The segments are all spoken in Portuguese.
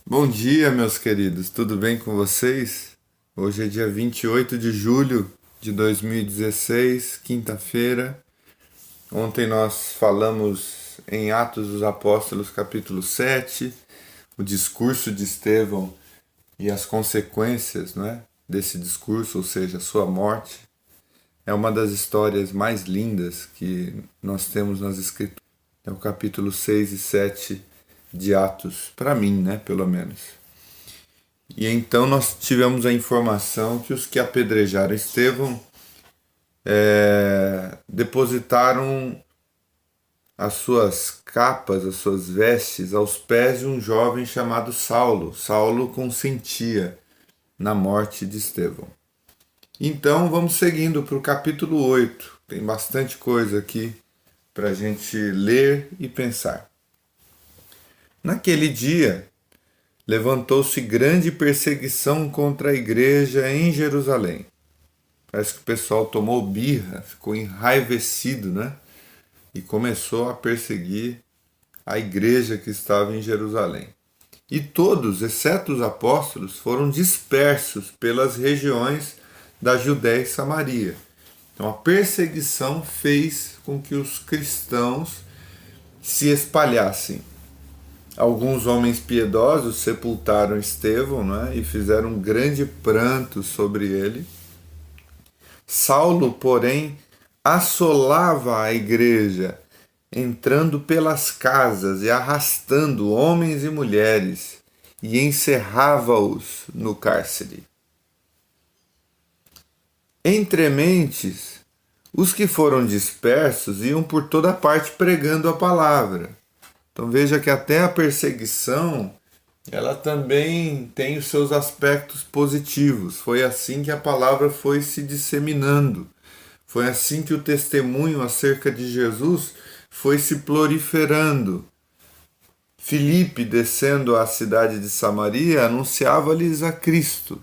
Bom dia, meus queridos, tudo bem com vocês? Hoje é dia 28 de julho de 2016, quinta-feira. Ontem nós falamos em Atos dos Apóstolos, capítulo 7, o discurso de Estevão e as consequências, desse discurso, ou seja, a sua morte. É uma das histórias mais lindas que nós temos nas Escrituras. É o capítulo 6 e 7 de Atos, para mim, pelo menos. E então nós tivemos a informação que os que apedrejaram Estevão depositaram as suas capas, as suas vestes aos pés de um jovem chamado Saulo. Saulo consentia na morte de Estevão. Então vamos seguindo para o capítulo 8. Tem bastante coisa aqui para a gente ler e pensar. Naquele dia, levantou-se grande perseguição contra a igreja em Jerusalém. Parece que o pessoal tomou birra, ficou enraivecido, e começou a perseguir a igreja que estava em Jerusalém. E todos, exceto os apóstolos, foram dispersos pelas regiões da Judéia e Samaria. Então a perseguição fez com que os cristãos se espalhassem. Alguns homens piedosos sepultaram Estevão, e fizeram um grande pranto sobre ele. Saulo, porém, assolava a igreja, entrando pelas casas e arrastando homens e mulheres, e encerrava-os no cárcere. Entre mentes, os que foram dispersos iam por toda parte pregando a palavra. Então veja que até a perseguição, ela também tem os seus aspectos positivos. Foi assim que a palavra foi se disseminando. Foi assim que o testemunho acerca de Jesus foi se proliferando. Filipe, descendo à cidade de Samaria, anunciava-lhes a Cristo.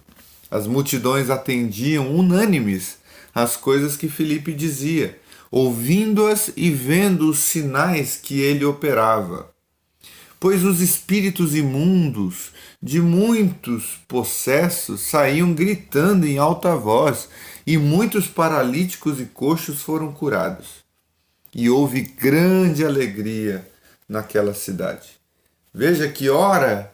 As multidões atendiam unânimes às coisas que Filipe dizia, ouvindo-as e vendo os sinais que ele operava. Pois os espíritos imundos de muitos possessos saíam gritando em alta voz, e muitos paralíticos e coxos foram curados. E houve grande alegria naquela cidade. Veja que, ora,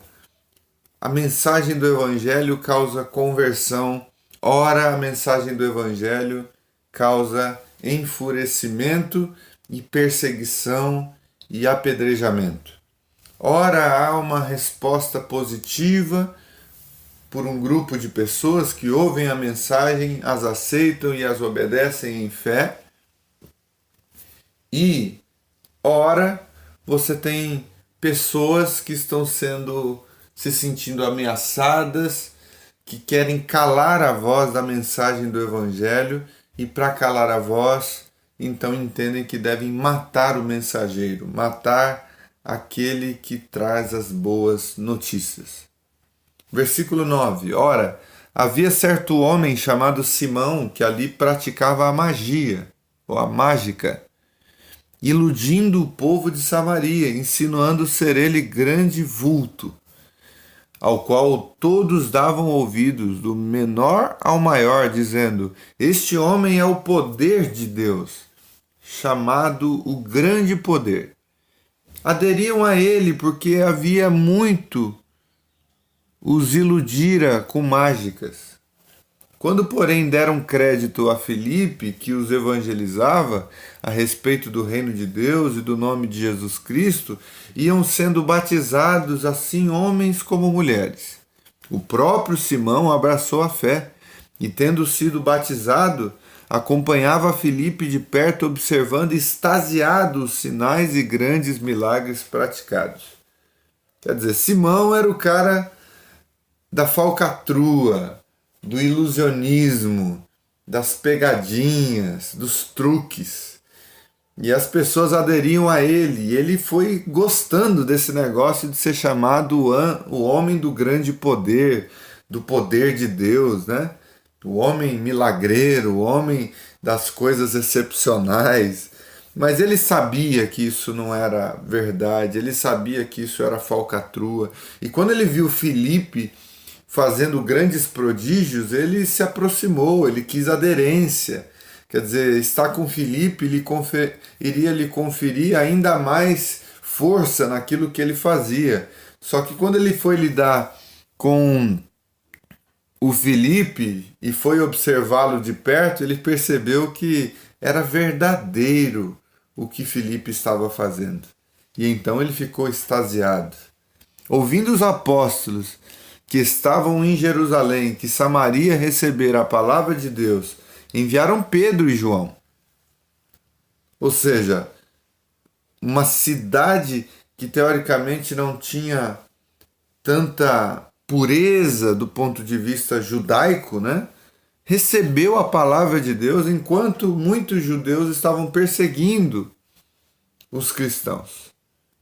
a mensagem do Evangelho causa conversão, ora, a mensagem do Evangelho causa enfurecimento e perseguição e apedrejamento. Ora, há uma resposta positiva por um grupo de pessoas que ouvem a mensagem, as aceitam e as obedecem em fé. E, ora, você tem pessoas que estão se sentindo ameaçadas, que querem calar a voz da mensagem do Evangelho, e para calar a voz, então entendem que devem matar o mensageiro, matar aquele que traz as boas notícias. Versículo 9. Ora, havia certo homem chamado Simão que ali praticava a magia, ou a mágica, iludindo o povo de Samaria, insinuando ser ele grande vulto, ao qual todos davam ouvidos, do menor ao maior, dizendo: este homem é o poder de Deus, chamado o grande poder. Aderiam a ele porque havia muito os iludira com mágicas. Quando, porém, deram crédito a Filipe, que os evangelizava a respeito do reino de Deus e do nome de Jesus Cristo, iam sendo batizados assim homens como mulheres. O próprio Simão abraçou a fé e, tendo sido batizado, acompanhava Filipe de perto, observando extasiado os sinais e grandes milagres praticados. Quer dizer, Simão era o cara da falcatrua, do ilusionismo, das pegadinhas, dos truques. E as pessoas aderiam a ele. E ele foi gostando desse negócio de ser chamado o homem do grande poder, do poder de Deus, O homem milagreiro, o homem das coisas excepcionais. Mas ele sabia que isso não era verdade, ele sabia que isso era falcatrua. E quando ele viu Filipe fazendo grandes prodígios, ele se aproximou, ele quis aderência. Quer dizer, estar com Filipe iria lhe conferir ainda mais força naquilo que ele fazia. Só que quando ele foi lidar com o Filipe e foi observá-lo de perto, ele percebeu que era verdadeiro o que Filipe estava fazendo. E então ele ficou extasiado. Ouvindo os apóstolos que estavam em Jerusalém, que Samaria recebera a palavra de Deus, enviaram Pedro e João. Ou seja, uma cidade que teoricamente não tinha tanta pureza do ponto de vista judaico, né? Recebeu a palavra de Deus enquanto muitos judeus estavam perseguindo os cristãos.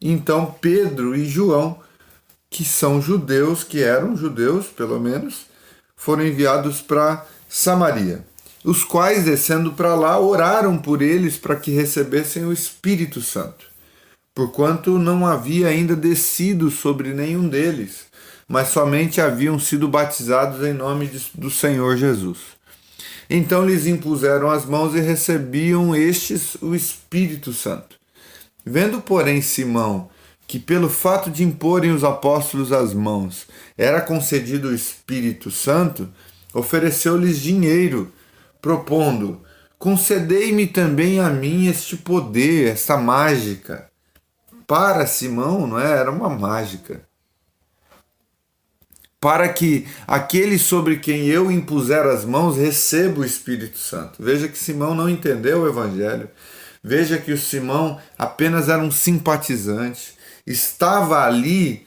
Então Pedro e João, que são judeus, que eram judeus pelo menos, foram enviados para Samaria, os quais, descendo para lá, oraram por eles para que recebessem o Espírito Santo, porquanto não havia ainda descido sobre nenhum deles, mas somente haviam sido batizados em nome do Senhor Jesus. Então lhes impuseram as mãos e recebiam estes o Espírito Santo. Vendo, porém, Simão que pelo fato de imporem os apóstolos as mãos era concedido o Espírito Santo, ofereceu-lhes dinheiro, propondo: concedei-me também a mim este poder, esta mágica. Para Simão, não é? Era uma mágica. Para que aquele sobre quem eu impuser as mãos receba o Espírito Santo. Veja que Simão não entendeu o Evangelho. Veja que o Simão apenas era um simpatizante. Estava ali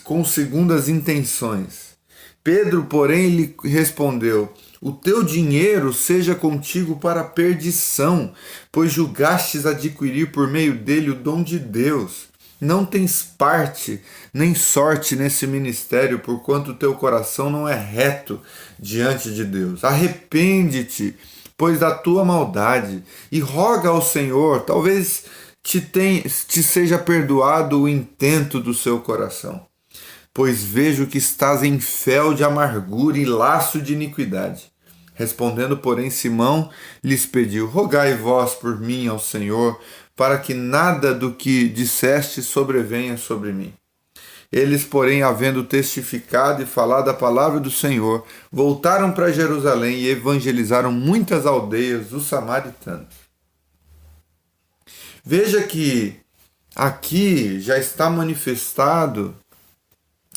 com segundas intenções. Pedro, porém, lhe respondeu: o teu dinheiro seja contigo para a perdição, pois julgastes adquirir por meio dele o dom de Deus. Não tens parte nem sorte nesse ministério, porquanto o teu coração não é reto diante de Deus. Arrepende-te, pois da tua maldade, e roga ao Senhor, talvez te seja perdoado o intento do seu coração. Pois vejo que estás em fel de amargura e laço de iniquidade. Respondendo, porém, Simão lhes pediu: rogai vós por mim ao Senhor, para que nada do que disseste sobrevenha sobre mim. Eles, porém, havendo testificado e falado a palavra do Senhor, voltaram para Jerusalém e evangelizaram muitas aldeias dos samaritanos. Veja que aqui já está manifestado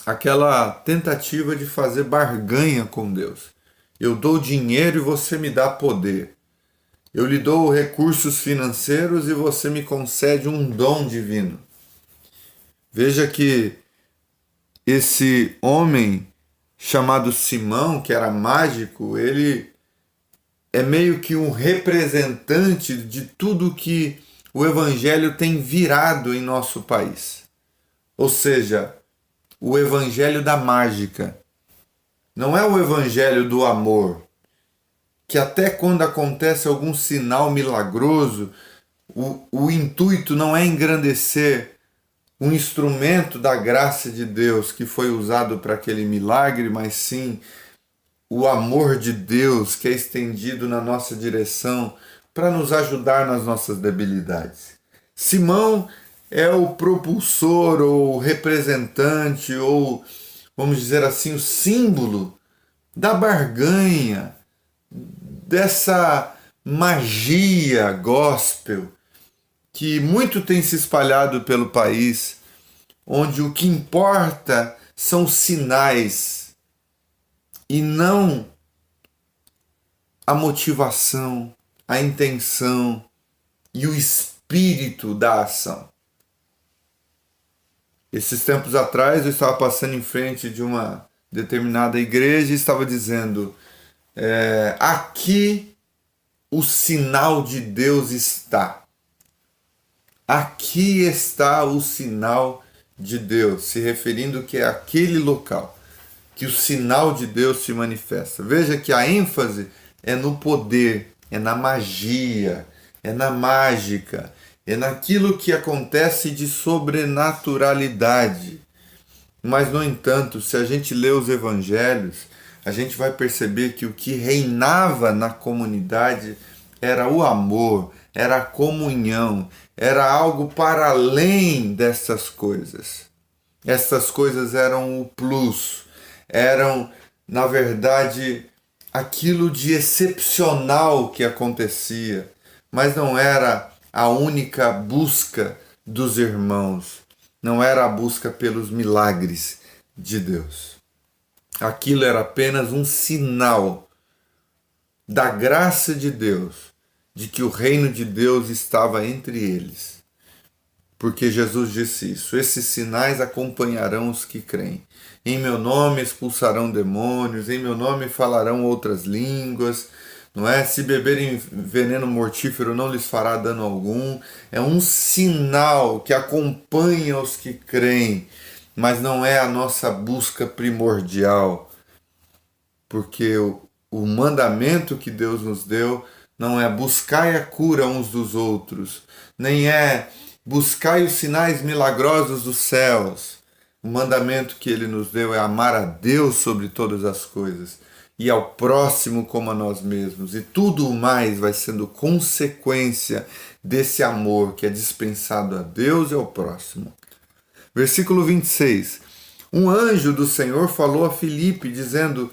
aquela tentativa de fazer barganha com Deus. Eu dou dinheiro e você me dá poder. Eu lhe dou recursos financeiros e você me concede um dom divino. Veja que esse homem chamado Simão, que era mágico, ele é meio que um representante de tudo que o Evangelho tem virado em nosso país. Ou seja, o Evangelho da mágica. Não é o Evangelho do amor, que até quando acontece algum sinal milagroso, o intuito não é engrandecer um instrumento da graça de Deus que foi usado para aquele milagre, mas sim o amor de Deus que é estendido na nossa direção para nos ajudar nas nossas debilidades. Simão é o propulsor ou representante ou, vamos dizer assim, o símbolo da barganha, dessa magia gospel que muito tem se espalhado pelo país, onde o que importa são os sinais e não a motivação, a intenção e o espírito da ação. Esses tempos atrás eu estava passando em frente de uma determinada igreja e estava dizendo: aqui o sinal de Deus está. Aqui está o sinal de Deus, se referindo que é aquele local que o sinal de Deus se manifesta. Veja que a ênfase é no poder, é na magia, é na mágica, é naquilo que acontece de sobrenaturalidade. Mas, no entanto, se a gente lê os evangelhos, a gente vai perceber que o que reinava na comunidade era o amor, era a comunhão, era algo para além dessas coisas. Essas coisas eram o plus, eram, na verdade, aquilo de excepcional que acontecia, mas não era a única busca dos irmãos, não era a busca pelos milagres de Deus. Aquilo era apenas um sinal da graça de Deus, de que o reino de Deus estava entre eles. Porque Jesus disse isso: esses sinais acompanharão os que creem. Em meu nome expulsarão demônios, em meu nome falarão outras línguas, não é? Se beberem veneno mortífero não lhes fará dano algum. É um sinal que acompanha os que creem, mas não é a nossa busca primordial. Porque o mandamento que Deus nos deu não é buscai a cura uns dos outros, nem é buscai os sinais milagrosos dos céus. O mandamento que ele nos deu é amar a Deus sobre todas as coisas e ao próximo como a nós mesmos. E tudo mais vai sendo consequência desse amor que é dispensado a Deus e ao próximo. Versículo 26. Um anjo do Senhor falou a Filipe, dizendo: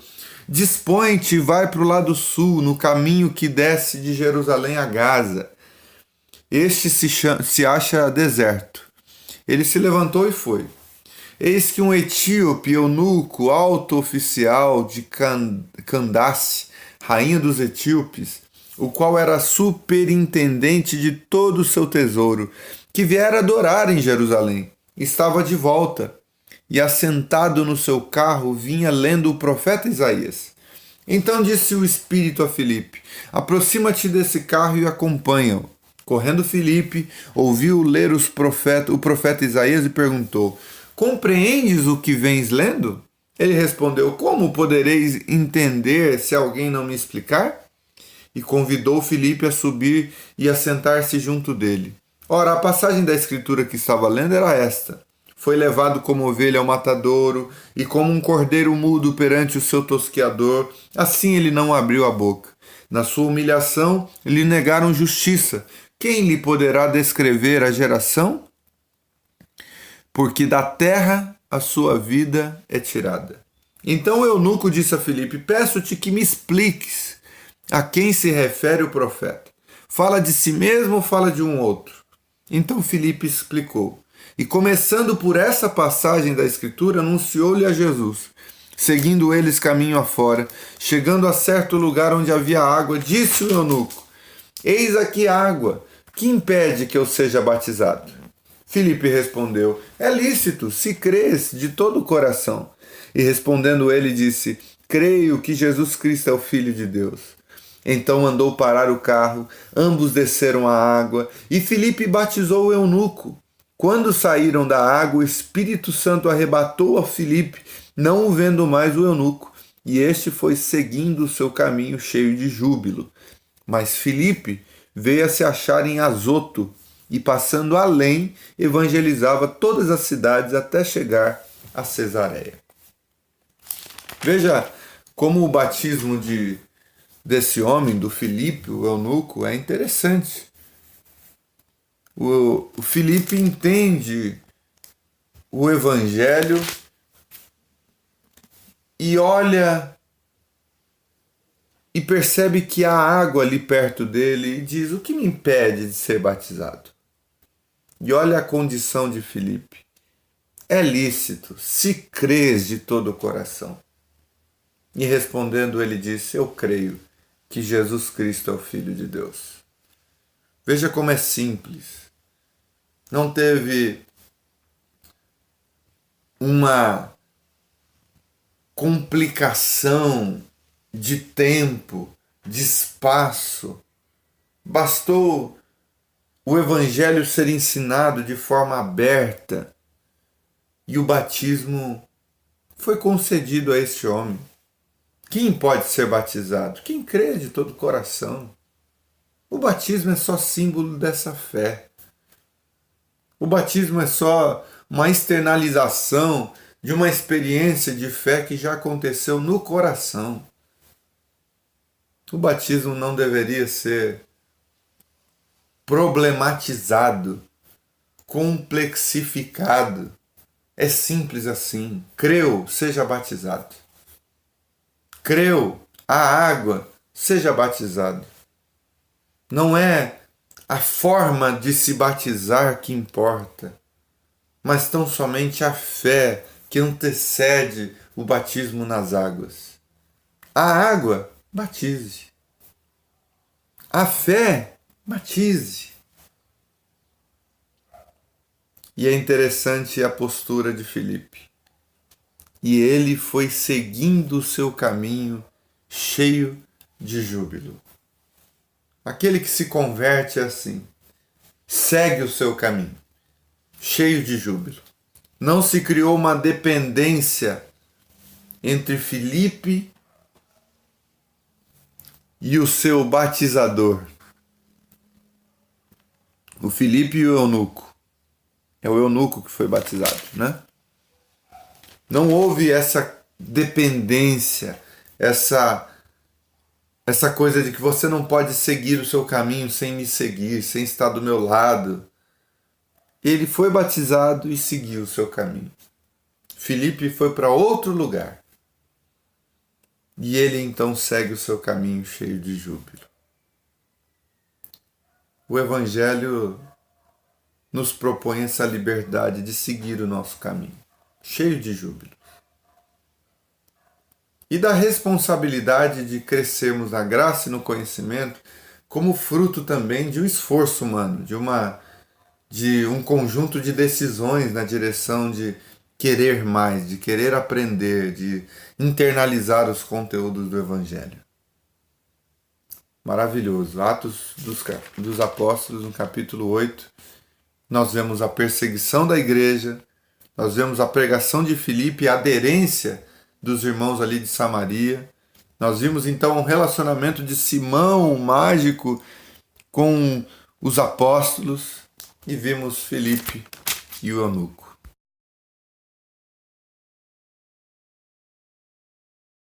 dispõe-te e vai para o lado sul, no caminho que desce de Jerusalém a Gaza. Este se acha deserto. Ele se levantou e foi. Eis que um etíope, eunuco, alto oficial de Candace, rainha dos etíopes, o qual era superintendente de todo o seu tesouro, que viera adorar em Jerusalém, estava de volta, e assentado no seu carro vinha lendo o profeta Isaías. Então disse o Espírito a Filipe: aproxima-te desse carro e acompanha-o. Correndo Filipe, ouviu ler o profeta Isaías e perguntou: compreendes o que vens lendo? Ele respondeu: como podereis entender se alguém não me explicar? E convidou Filipe a subir e a sentar-se junto dele. Ora, a passagem da escritura que estava lendo era esta: foi levado como ovelha ao matadouro, e como um cordeiro mudo perante o seu tosqueador, assim ele não abriu a boca. Na sua humilhação lhe negaram justiça. Quem lhe poderá descrever a geração? Porque da terra a sua vida é tirada. Então o eunuco disse a Filipe: peço-te que me expliques a quem se refere o profeta. Fala de si mesmo ou fala de um outro? Então Filipe explicou. E começando por essa passagem da Escritura, anunciou-lhe a Jesus. Seguindo eles caminho afora, chegando a certo lugar onde havia água, disse o eunuco: eis aqui água, que impede que eu seja batizado? Filipe respondeu: é lícito, se crês de todo o coração. E respondendo ele disse: creio que Jesus Cristo é o Filho de Deus. Então mandou parar o carro, ambos desceram à água, e Filipe batizou o eunuco. Quando saíram da água, o Espírito Santo arrebatou a Filipe, não o vendo mais o eunuco, e este foi seguindo o seu caminho cheio de júbilo. Mas Filipe veio a se achar em Azoto, e passando além, evangelizava todas as cidades até chegar a Cesareia. Veja como o batismo desse homem, do Filipe, o eunuco, é interessante. O Filipe entende o evangelho e olha e percebe que há água ali perto dele e diz: o que me impede de ser batizado? E olha a condição de Filipe: é lícito, se crês de todo o coração. E respondendo ele disse: eu creio que Jesus Cristo é o Filho de Deus. Veja como é simples. Não teve uma complicação de tempo, de espaço. Bastou o evangelho ser ensinado de forma aberta e o batismo foi concedido a este homem. Quem pode ser batizado? Quem crê de todo o coração. O batismo é só símbolo dessa fé. O batismo é só uma externalização de uma experiência de fé que já aconteceu no coração. O batismo não deveria ser problematizado, complexificado. É simples assim. Creu, seja batizado. Creu, a água, seja batizado. Não é a forma de se batizar que importa, mas tão somente a fé que antecede o batismo nas águas. A água, batize. A fé, batize. E é interessante a postura de Filipe. E ele foi seguindo o seu caminho cheio de júbilo. Aquele que se converte é assim, segue o seu caminho, cheio de júbilo. Não se criou uma dependência entre Filipe e o seu batizador. O Filipe e o eunuco. É o eunuco que foi batizado, né? Não houve essa dependência, essa coisa de que você não pode seguir o seu caminho sem me seguir, sem estar do meu lado. Ele foi batizado e seguiu o seu caminho. Filipe foi para outro lugar. E ele então segue o seu caminho cheio de júbilo. O Evangelho nos propõe essa liberdade de seguir o nosso caminho, cheio de júbilo. E da responsabilidade de crescermos na graça e no conhecimento como fruto também de um esforço humano, de um conjunto de decisões na direção de querer mais, de querer aprender, de internalizar os conteúdos do Evangelho. Maravilhoso. Atos dos Apóstolos, no capítulo 8, nós vemos a perseguição da igreja, nós vemos a pregação de Filipe, a aderência dos irmãos ali de Samaria. Nós vimos então um relacionamento de Simão, o mágico, com os apóstolos, e vimos Filipe e o eunuco.